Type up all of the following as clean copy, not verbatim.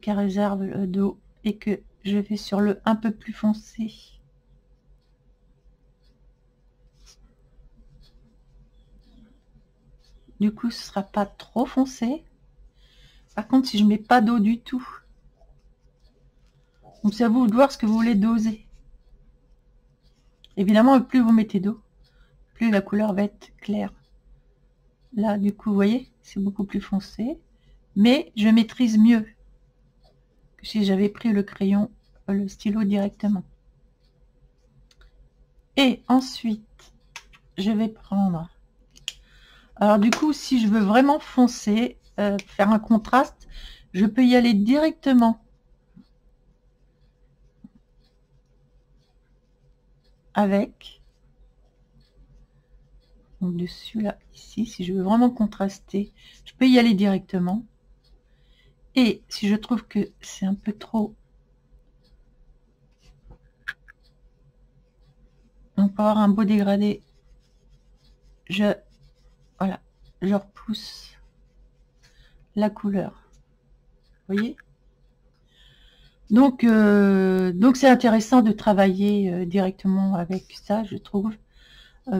qu'elle réserve le dos et que je vais sur le un peu plus foncé. Du coup, ce sera pas trop foncé. Par contre, si je mets pas d'eau du tout, donc c'est à vous de voir ce que vous voulez doser. Évidemment, plus vous mettez d'eau, plus la couleur va être claire. Là, du coup, vous voyez, c'est beaucoup plus foncé. Mais je maîtrise mieux que si j'avais pris le crayon, le stylo directement. Et ensuite, je vais prendre... Alors du coup, si je veux vraiment foncer, faire un contraste, je peux y aller directement avec, donc dessus là, ici, si je veux vraiment contraster, je peux y aller directement. Et si je trouve que c'est un peu trop, donc pour avoir un beau dégradé, voilà, je repousse la couleur. Vous voyez? Donc c'est intéressant de travailler directement avec ça, je trouve,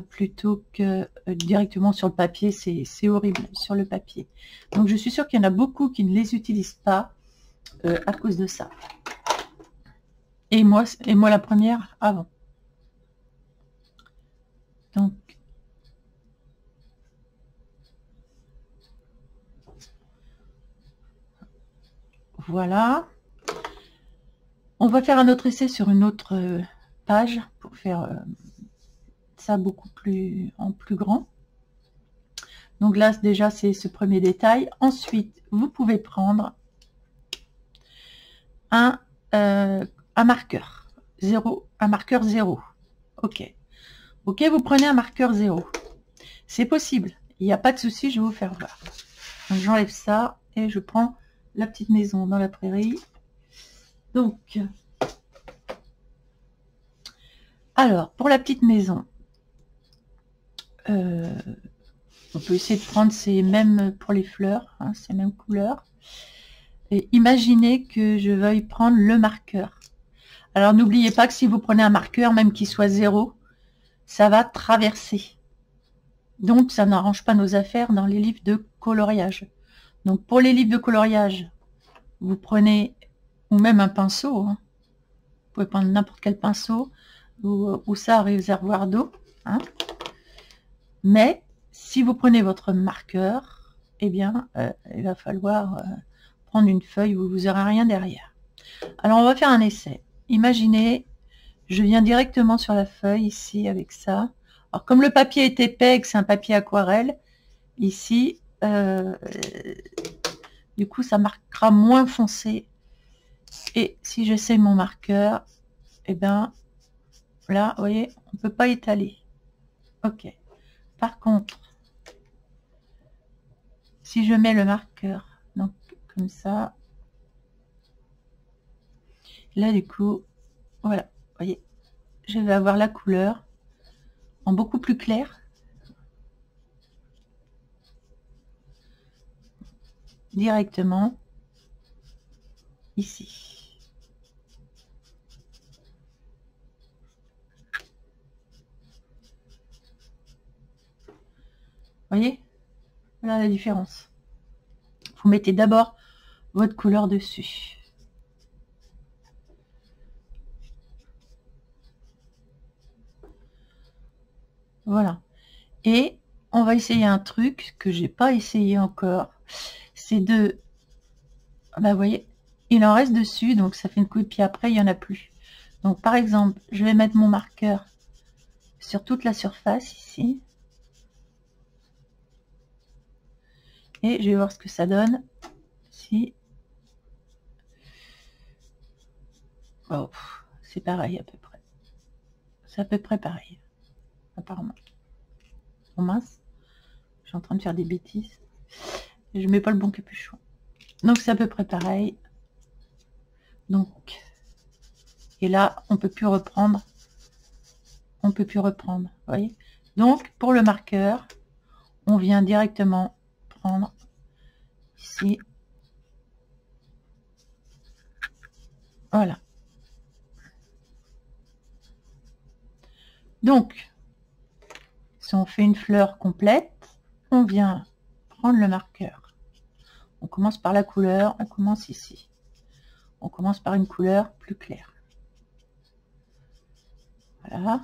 plutôt que directement sur le papier. C'est horrible sur le papier. Donc je suis sûre qu'il y en a beaucoup qui ne les utilisent pas à cause de ça. Et moi la première avant. Donc voilà. On va faire un autre essai sur une autre page pour faire ça beaucoup plus en plus grand. Donc là déjà c'est ce premier détail. Ensuite vous pouvez prendre un marqueur 0, un marqueur 0. Ok, vous prenez un marqueur 0. C'est possible, il n'y a pas de souci, je vais vous faire voir. Donc j'enlève ça et je prends la petite maison dans la prairie. Donc, alors pour la petite maison, on peut essayer de prendre ces mêmes pour les fleurs, hein, ces mêmes couleurs. Et imaginez que je veuille prendre le marqueur. Alors n'oubliez pas que si vous prenez un marqueur, même qu'il soit 0, ça va traverser. Donc ça n'arrange pas nos affaires dans les livres de coloriage. Donc pour les livres de coloriage, vous prenez, ou même un pinceau, hein. Vous pouvez prendre n'importe quel pinceau, ou ça, réservoir d'eau. Hein. Mais si vous prenez votre marqueur, eh bien, il va falloir prendre une feuille où vous n'aurez rien derrière. Alors on va faire un essai. Imaginez, je viens directement sur la feuille ici avec ça. Alors comme le papier est épais et que c'est un papier aquarelle, ici, du coup ça marquera moins foncé. Et si j'essaie mon marqueur, et bien là, vous voyez, on ne peut pas étaler. Ok. Par contre, si je mets le marqueur, donc comme ça, là du coup, voilà, vous voyez, je vais avoir la couleur en beaucoup plus clair. Directement ici. Vous voyez, voilà la différence. Vous mettez d'abord votre couleur dessus. Voilà. Et on va essayer un truc que j'ai pas essayé encore. C'est de... Bah, vous voyez, il en reste dessus, donc ça fait une coupe, puis après, il n'y en a plus. Donc, par exemple, je vais mettre mon marqueur sur toute la surface, ici. Et je vais voir ce que ça donne. Si... Oh, c'est pareil à peu près. C'est à peu près pareil, apparemment. Oh mince, je suis en train de faire des bêtises. Et je mets pas le bon capuchon. Donc c'est à peu près pareil. Donc, et là, on peut plus reprendre. On peut plus reprendre, vous voyez. Donc, pour le marqueur, on vient directement prendre ici. Voilà. Donc, si on fait une fleur complète, on vient prendre le marqueur. On commence par la couleur, on commence ici. On commence par une couleur plus claire. Voilà.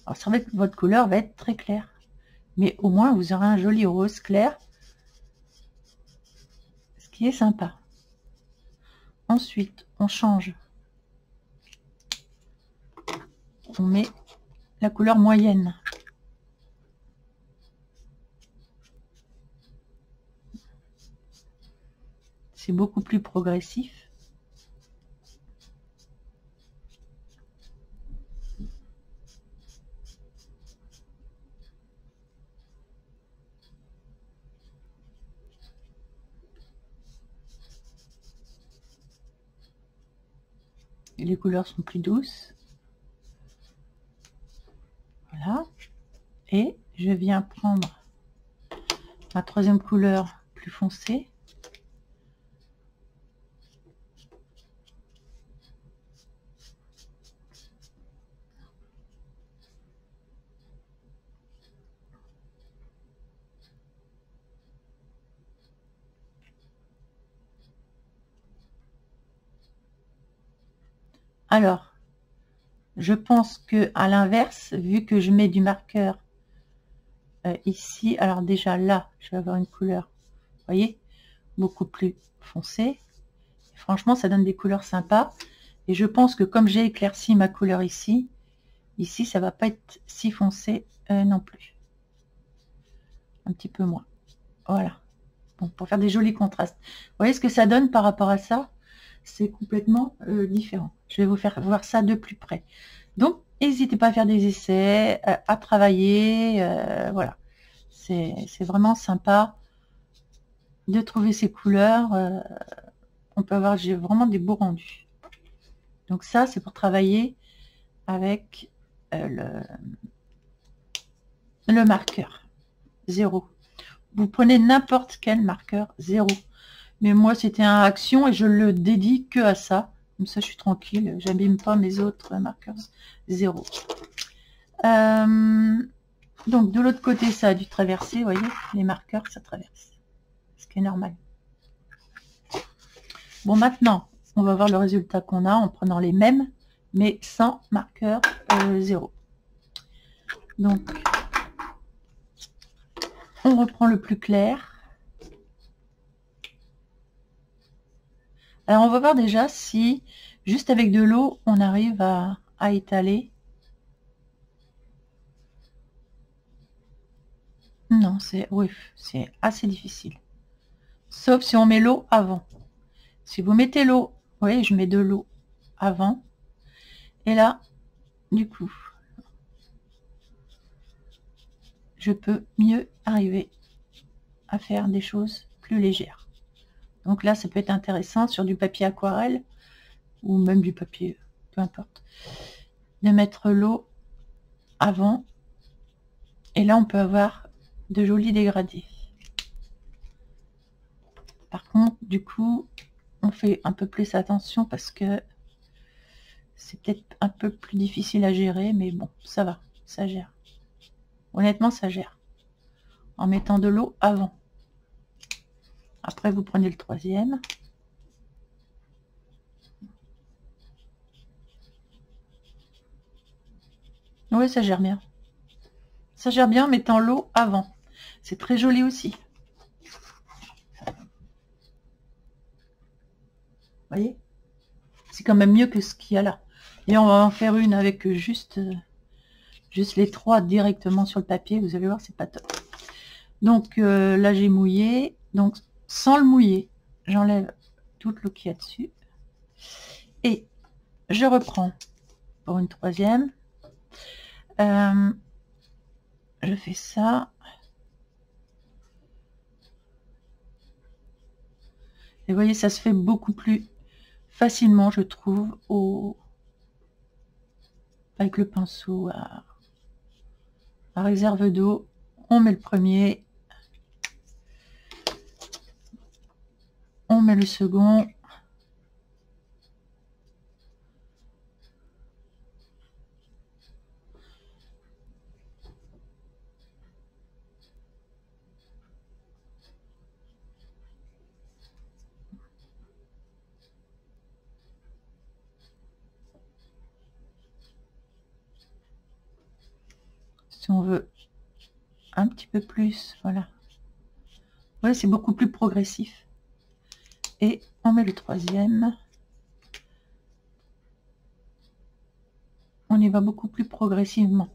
Alors, c'est vrai que votre couleur va être très claire. Mais au moins, vous aurez un joli rose clair. Ce qui est sympa. Ensuite, on change. On met la couleur moyenne. C'est beaucoup plus progressif. Et les couleurs sont plus douces. Voilà. Et je viens prendre ma troisième couleur plus foncée. Alors, je pense que à l'inverse, vu que je mets du marqueur ici, alors déjà là, je vais avoir une couleur, vous voyez, beaucoup plus foncée. Et franchement, ça donne des couleurs sympas. Et je pense que comme j'ai éclairci ma couleur ici, ça va pas être si foncé non plus. Un petit peu moins. Voilà. Bon, pour faire des jolis contrastes. Vous voyez ce que ça donne par rapport à ça? C'est complètement différent. Je vais vous faire voir ça de plus près. Donc, n'hésitez pas à faire des essais, à travailler. Voilà. C'est vraiment sympa de trouver ces couleurs. On peut avoir vraiment des beaux rendus. Donc ça, c'est pour travailler avec le marqueur 0. Vous prenez n'importe quel marqueur 0. Mais moi, c'était un action et je le dédie que à ça. Comme ça, je suis tranquille. J'abîme pas mes autres marqueurs 0. Donc, de l'autre côté, ça a dû traverser. Vous voyez, les marqueurs, ça traverse. Ce qui est normal. Bon, maintenant, on va voir le résultat qu'on a en prenant les mêmes, mais sans marqueur 0. Donc, on reprend le plus clair. Alors, on va voir déjà si, juste avec de l'eau, on arrive à étaler. Non, c'est assez difficile. Sauf si on met l'eau avant. Si vous mettez l'eau, vous voyez, je mets de l'eau avant. Et là, du coup, je peux mieux arriver à faire des choses plus légères. Donc là, ça peut être intéressant sur du papier aquarelle ou même du papier, peu importe, de mettre l'eau avant. Et là, on peut avoir de jolis dégradés. Par contre, du coup, on fait un peu plus attention parce que c'est peut-être un peu plus difficile à gérer, mais bon, ça va, ça gère. Honnêtement, ça gère. En mettant de l'eau avant. Après, vous prenez le troisième. Oui, ça gère bien. Ça gère bien en mettant l'eau avant. C'est très joli aussi. Vous voyez? C'est quand même mieux que ce qu'il y a là. Et on va en faire une avec juste les trois directement sur le papier. Vous allez voir, c'est pas top. Donc là, j'ai mouillé. Donc, sans le mouiller, j'enlève toute l'eau qu'il y a dessus. Et je reprends pour une troisième. Je fais ça. Et vous voyez, ça se fait beaucoup plus facilement, je trouve, avec le pinceau à réserve d'eau. On met le premier. met le second. Si on veut un petit peu plus, voilà. Ouais, c'est beaucoup plus progressif. Et on met le troisième. On y va beaucoup plus progressivement.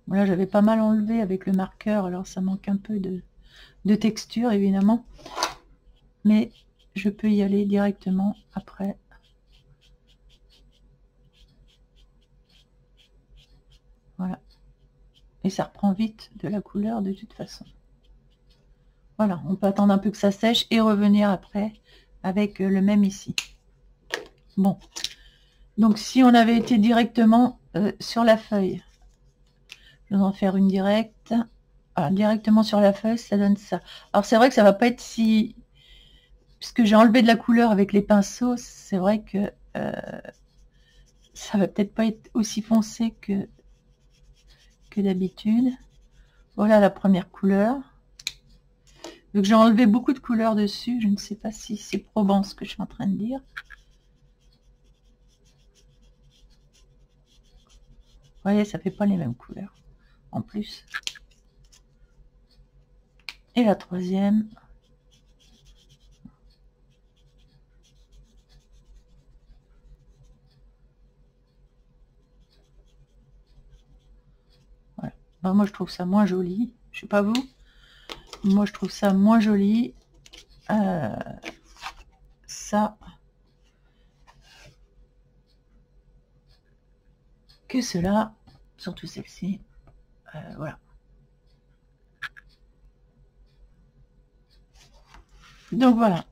Voilà, j'avais pas mal enlevé avec le marqueur, alors ça manque un peu de texture, évidemment. Mais je peux y aller directement après. Voilà. Et ça reprend vite de la couleur de toute façon. Voilà, on peut attendre un peu que ça sèche et revenir après avec le même ici. Bon, donc si on avait été directement sur la feuille, je vais en faire une directe. Voilà, directement sur la feuille, ça donne ça. Alors c'est vrai que ça va pas être si... Puisque j'ai enlevé de la couleur avec les pinceaux, c'est vrai que ça va peut-être pas être aussi foncé que d'habitude. Voilà la première couleur. Donc j'ai enlevé beaucoup de couleurs dessus, je ne sais pas si c'est probant ce que je suis en train de dire. Vous voyez, ça fait pas les mêmes couleurs en plus. Et la troisième. Voilà. Ben, moi je trouve ça moins joli, je sais pas vous. Moi je trouve ça moins joli. Ça que cela, surtout celle-ci. Voilà. Donc voilà.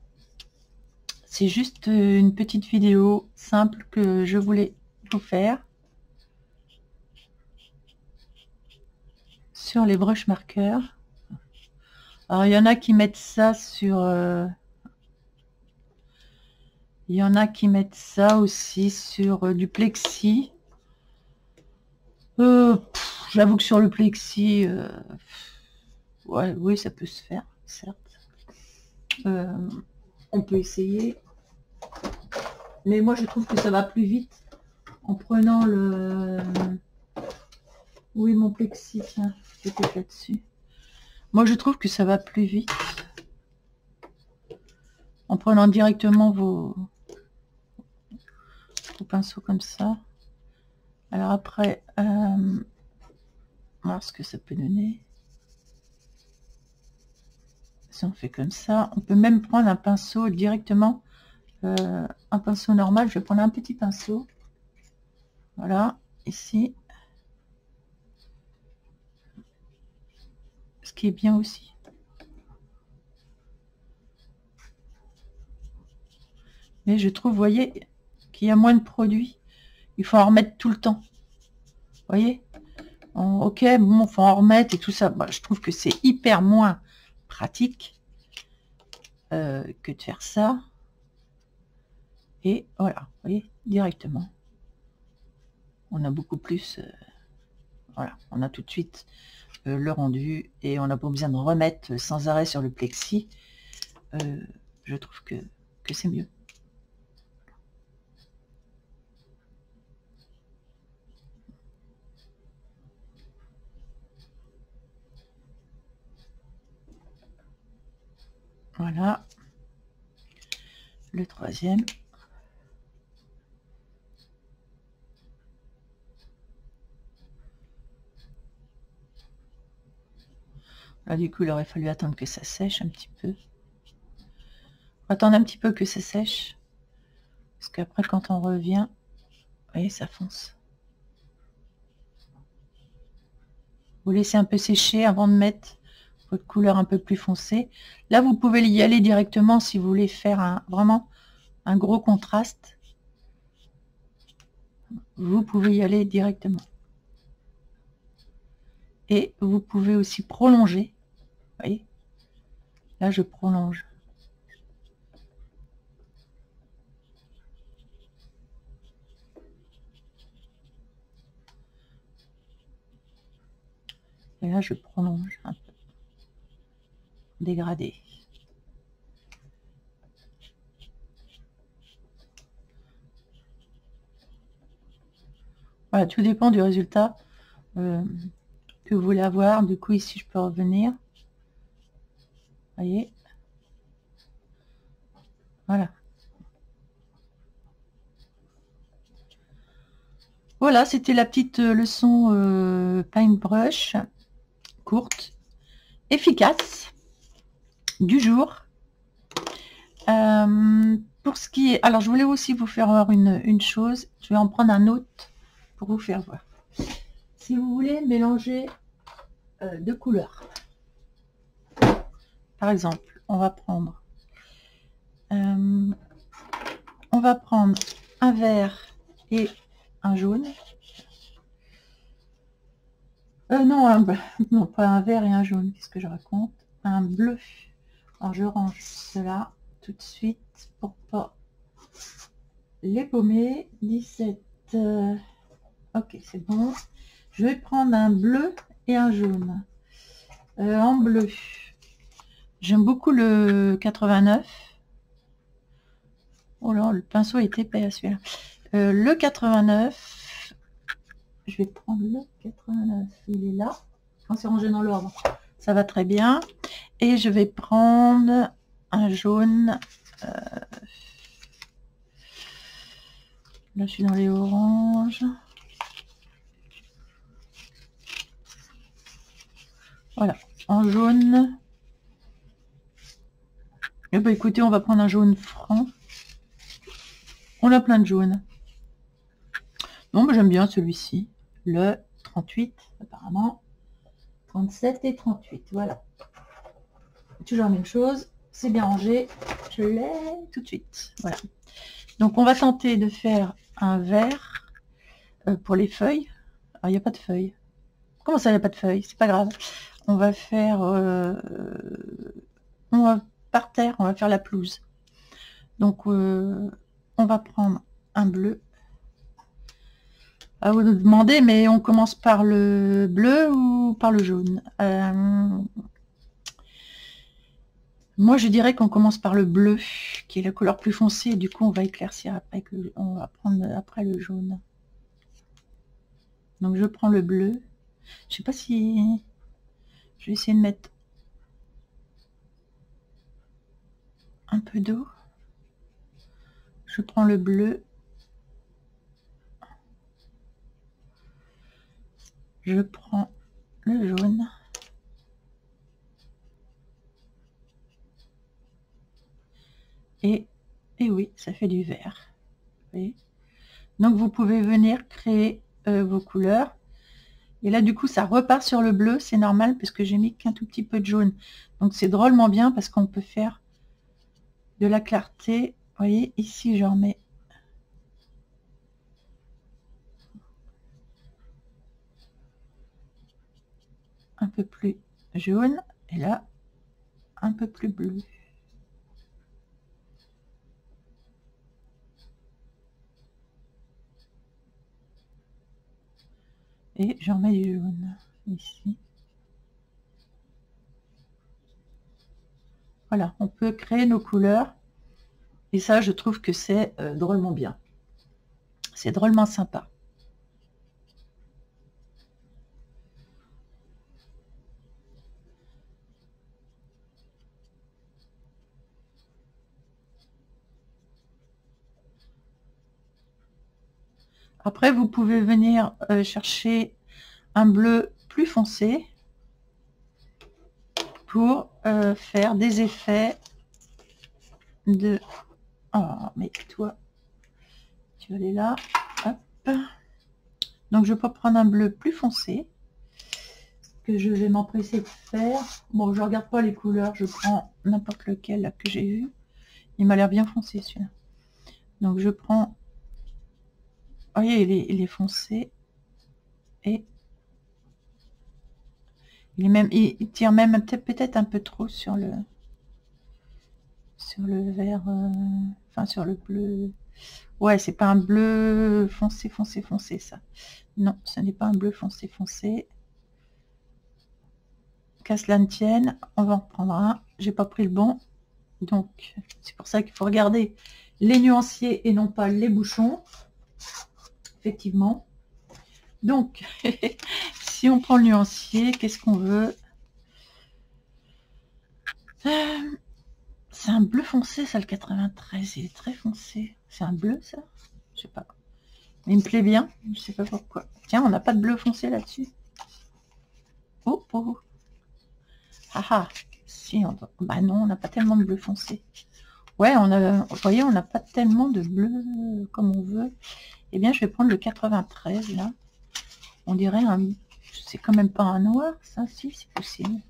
C'est juste une petite vidéo simple que je voulais vous faire sur les brush marqueurs. Alors il y en a qui mettent ça sur... il y en a qui mettent ça aussi sur du plexi. J'avoue que sur le plexi, ouais, oui, ça peut se faire, certes. On peut essayer. Mais moi, je trouve que ça va plus vite en prenant le... Oui, mon plexi, tiens, peut-être là-dessus. Moi, je trouve que ça va plus vite en prenant directement vos pinceaux comme ça. Alors après, on va voir ce que ça peut donner. Si on fait comme ça, on peut même prendre un pinceau directement, un pinceau normal. Je vais prendre un petit pinceau. Voilà, ici. Ce qui est bien aussi. Mais je trouve, vous voyez, qu'il y a moins de produits. Il faut en remettre tout le temps. Vous voyez? Ok, bon, il faut en remettre et tout ça. Bah, je trouve que c'est hyper moins pratique que de faire ça. Et voilà, vous voyez, directement. On a beaucoup plus... voilà, on a tout de suite le rendu et on n'a pas besoin de remettre sans arrêt sur le plexi. Je trouve que c'est mieux. Voilà. Le troisième. Là, du coup, il aurait fallu attendre que ça sèche un petit peu. Attendre un petit peu que ça sèche. Parce qu'après, quand on revient, vous voyez, ça fonce. Vous laissez un peu sécher avant de mettre votre couleur un peu plus foncée. Là, vous pouvez y aller directement si vous voulez faire vraiment un gros contraste. Vous pouvez y aller directement. Et vous pouvez aussi prolonger. voyez, là je prolonge. Et là je prolonge un peu, dégradé. Voilà, tout dépend du résultat que vous voulez avoir. Du coup, ici, je peux revenir. Voyez. Voilà. Voilà, c'était la petite leçon paintbrush, courte, efficace, du jour. Pour ce qui est... Alors, je voulais aussi vous faire voir une chose. Je vais en prendre un autre pour vous faire voir. Si vous voulez mélanger deux couleurs, par exemple, on va prendre un vert et un jaune. Non, non, pas un vert et un jaune, qu'est-ce que je raconte? Un bleu. Alors je range cela tout de suite pour pas les paumer. 17. Ok, c'est bon. Je vais prendre un bleu et un jaune. En bleu, j'aime beaucoup le 89. Oh là, le pinceau est épais celui-là. Le 89, je vais prendre le 89, il est là. Quand c'est rangé dans l'ordre, ça va très bien. Et je vais prendre un jaune. Là, je suis dans les oranges. Voilà, en jaune. Et bah écoutez, on va prendre un jaune franc. On a plein de jaunes. Bon, bah, j'aime bien celui-ci. Le 38, apparemment. 37 et 38, voilà. Toujours la même chose. C'est bien rangé. Je l'ai tout de suite. Voilà. Donc, on va tenter de faire un vert pour les feuilles. Alors, il n'y a pas de feuilles. Comment ça, il n'y a pas de feuilles? C'est pas grave. On va faire... on va par terre, on va faire la pelouse. Donc, on va prendre un bleu. À vous de demander, mais on commence par le bleu ou par le jaune? Moi, je dirais qu'on commence par le bleu, qui est la couleur plus foncée, et du coup, on va éclaircir après, on va prendre après le jaune. Donc, je prends le bleu. Je sais pas si... Je vais essayer de mettre un peu d'eau. Je prends le bleu. Je prends le jaune. Et oui, ça fait du vert. Vous voyez? Donc, vous pouvez venir créer vos couleurs. Et là, du coup, ça repart sur le bleu. C'est normal parce que j'ai mis qu'un tout petit peu de jaune. Donc, c'est drôlement bien parce qu'on peut faire de la clarté. Vous voyez, ici, j'en mets un peu plus jaune. Et là, un peu plus bleu. Et j'en mets du jaune ici. Voilà, on peut créer nos couleurs. Et ça, je trouve que c'est drôlement bien. C'est drôlement sympa. Après, vous pouvez venir chercher un bleu plus foncé pour faire des effets de... Oh, mais toi, tu vas aller là. Hop. Donc, je peux prendre un bleu plus foncé que je vais m'empresser de faire. Bon, je regarde pas les couleurs, je prends n'importe lequel là, que j'ai vu. Il m'a l'air bien foncé celui-là. Donc, je prends... Vous voyez, il est foncé. Et il tire même peut-être un peu trop sur le vert, enfin sur le bleu. Ouais, c'est pas un bleu foncé, foncé, foncé, ça. Non, ce n'est pas un bleu foncé, foncé. Qu'à cela ne tienne, on va en prendre un. J'ai pas pris le bon. Donc, c'est pour ça qu'il faut regarder les nuanciers et non pas les bouchons. Effectivement. Donc, si on prend le nuancier, qu'est-ce qu'on veut? C'est un bleu foncé, ça, le 93. Il est très foncé. C'est un bleu, ça? Je sais pas. Mais il me plaît bien. Je sais pas pourquoi. Tiens, on n'a pas de bleu foncé là-dessus. Oh, oh. Ah ah. Si, bah non, on n'a pas tellement de bleu foncé. Ouais, vous voyez, on n'a pas tellement de bleu comme on veut. Eh bien, je vais prendre le 93, là. On dirait un... C'est quand même pas un noir, ça? Si, c'est possible.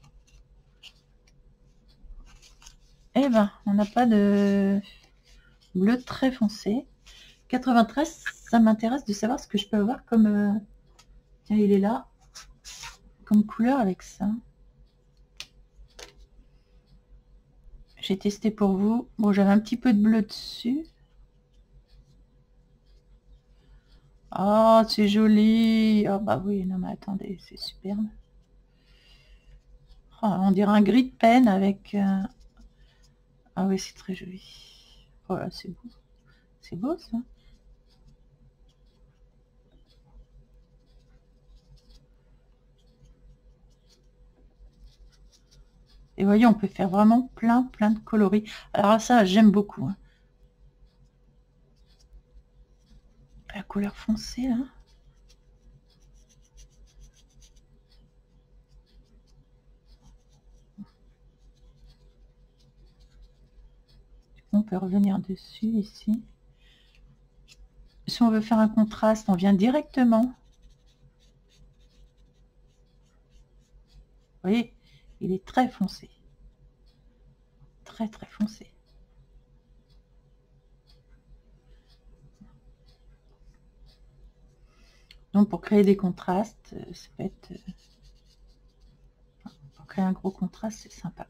Eh ben, on n'a pas de bleu très foncé. 93, ça m'intéresse de savoir ce que je peux avoir comme... Tiens, il est là. Comme couleur avec ça. J'ai testé pour vous. Bon, j'avais un petit peu de bleu dessus. Oh, c'est joli. Oh, bah oui, non mais attendez, c'est superbe. Oh, on dirait un gris de peine avec... Ah oui, c'est très joli. Voilà, c'est beau. C'est beau, ça. Et vous voyez, on peut faire vraiment plein de coloris. Alors ça, j'aime beaucoup. Hein. La couleur foncée, là. On peut revenir dessus, ici. Si on veut faire un contraste, on vient directement. Vous voyez, il est très foncé. Très foncé. Donc pour créer des contrastes, ça peut être... Pour créer un gros contraste, c'est sympa.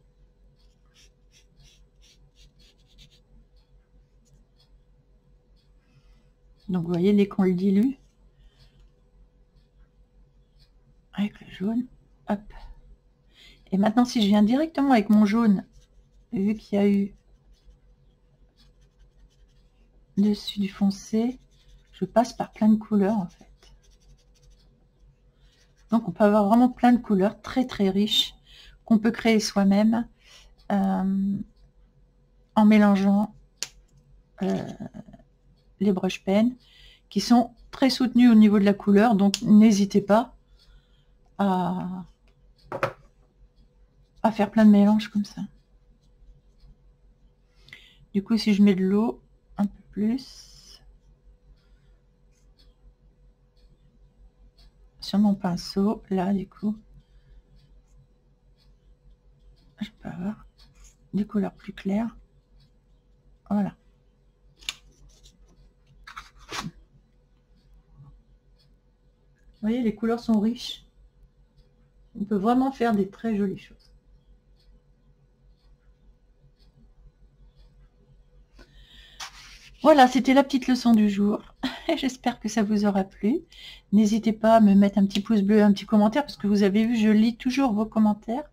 Donc vous voyez, dès qu'on le dilue, avec le jaune, hop. Et maintenant, si je viens directement avec mon jaune, vu qu'il y a eu dessus du foncé, je passe par plein de couleurs en fait. Donc on peut avoir vraiment plein de couleurs très riches qu'on peut créer soi-même en mélangeant les brush pens qui sont très soutenus au niveau de la couleur, donc n'hésitez pas à faire plein de mélanges comme ça. Du coup, si je mets de l'eau un peu plus sur mon pinceau, là, du coup, je peux avoir des couleurs plus claires. Voilà. Vous voyez, les couleurs sont riches. On peut vraiment faire des très jolies choses. Voilà, c'était la petite leçon du jour. J'espère que ça vous aura plu. N'hésitez pas à me mettre un petit pouce bleu, un petit commentaire, parce que vous avez vu, je lis toujours vos commentaires.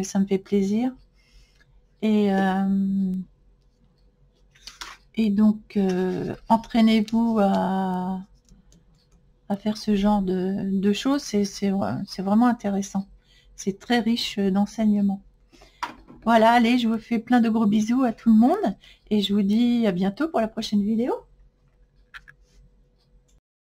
Ça me fait plaisir. Et donc, entraînez-vous à faire ce genre de choses. C'est vraiment intéressant. C'est très riche d'enseignements. Voilà, allez, je vous fais plein de gros bisous à tout le monde. Et je vous dis à bientôt pour la prochaine vidéo.